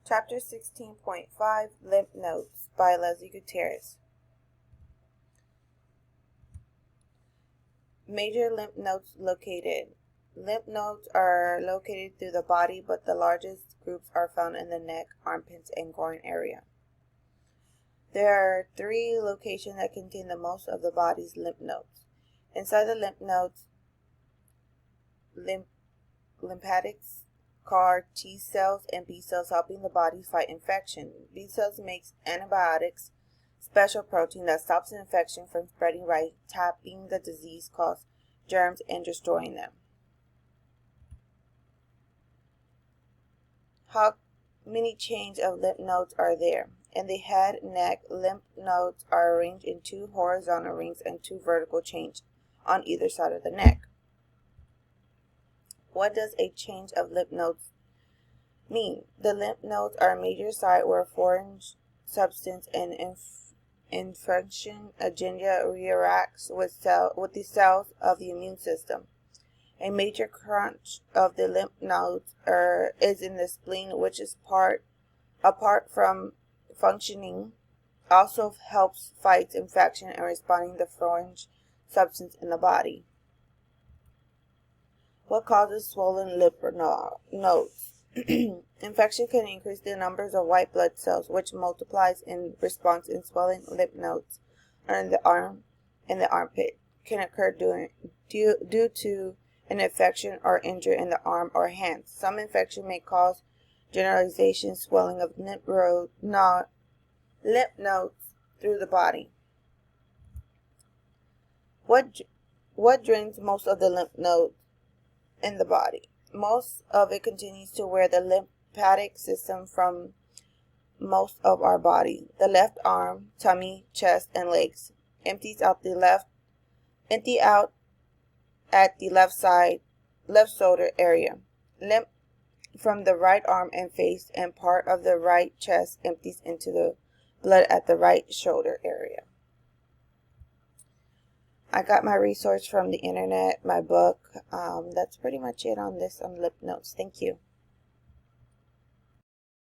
Chapter 16.5 Lymph Nodes by Leslie Gutierrez. Major lymph nodes located. Lymph nodes are located through the body, but the largest groups are found in the neck, armpits, and groin area. There are 3 locations that contain the most of the body's lymph nodes. Inside the lymph nodes, lymphatics, CAR T cells, and B cells helping the body fight infection. B cells makes antibiotics, special protein that stops an infection from spreading by tapping the disease-caused germs and destroying them. How many chains of lymph nodes are there? In the head, neck, lymph nodes are arranged in 2 horizontal rings and 2 vertical chains on either side of the neck. What does a change of lymph nodes mean? The lymph nodes are a major site where foreign substance and infection agenda reacts with the cells of the immune system. A major crunch of the lymph nodes is in the spleen, which is apart from functioning, also helps fight infection and responding to foreign substance in the body. What causes swollen lymph nodes? Infection can increase the numbers of white blood cells, which multiplies in response in swelling lymph nodes in the arm and the armpit. Can occur due to an infection or injury in the arm or hand. Some infection may cause generalization swelling of lymph nodes through the body. What drains most of the lymph nodes in the body? Most of it continues to where the lymphatic system from most of our body. The left arm, tummy, chest, and legs. Empty out at the left side, left shoulder area. Lymph from the right arm and face and part of the right chest empties into the blood at the right shoulder area. I got my resource from the internet, my book. That's pretty much it on lymph nodes. Thank you.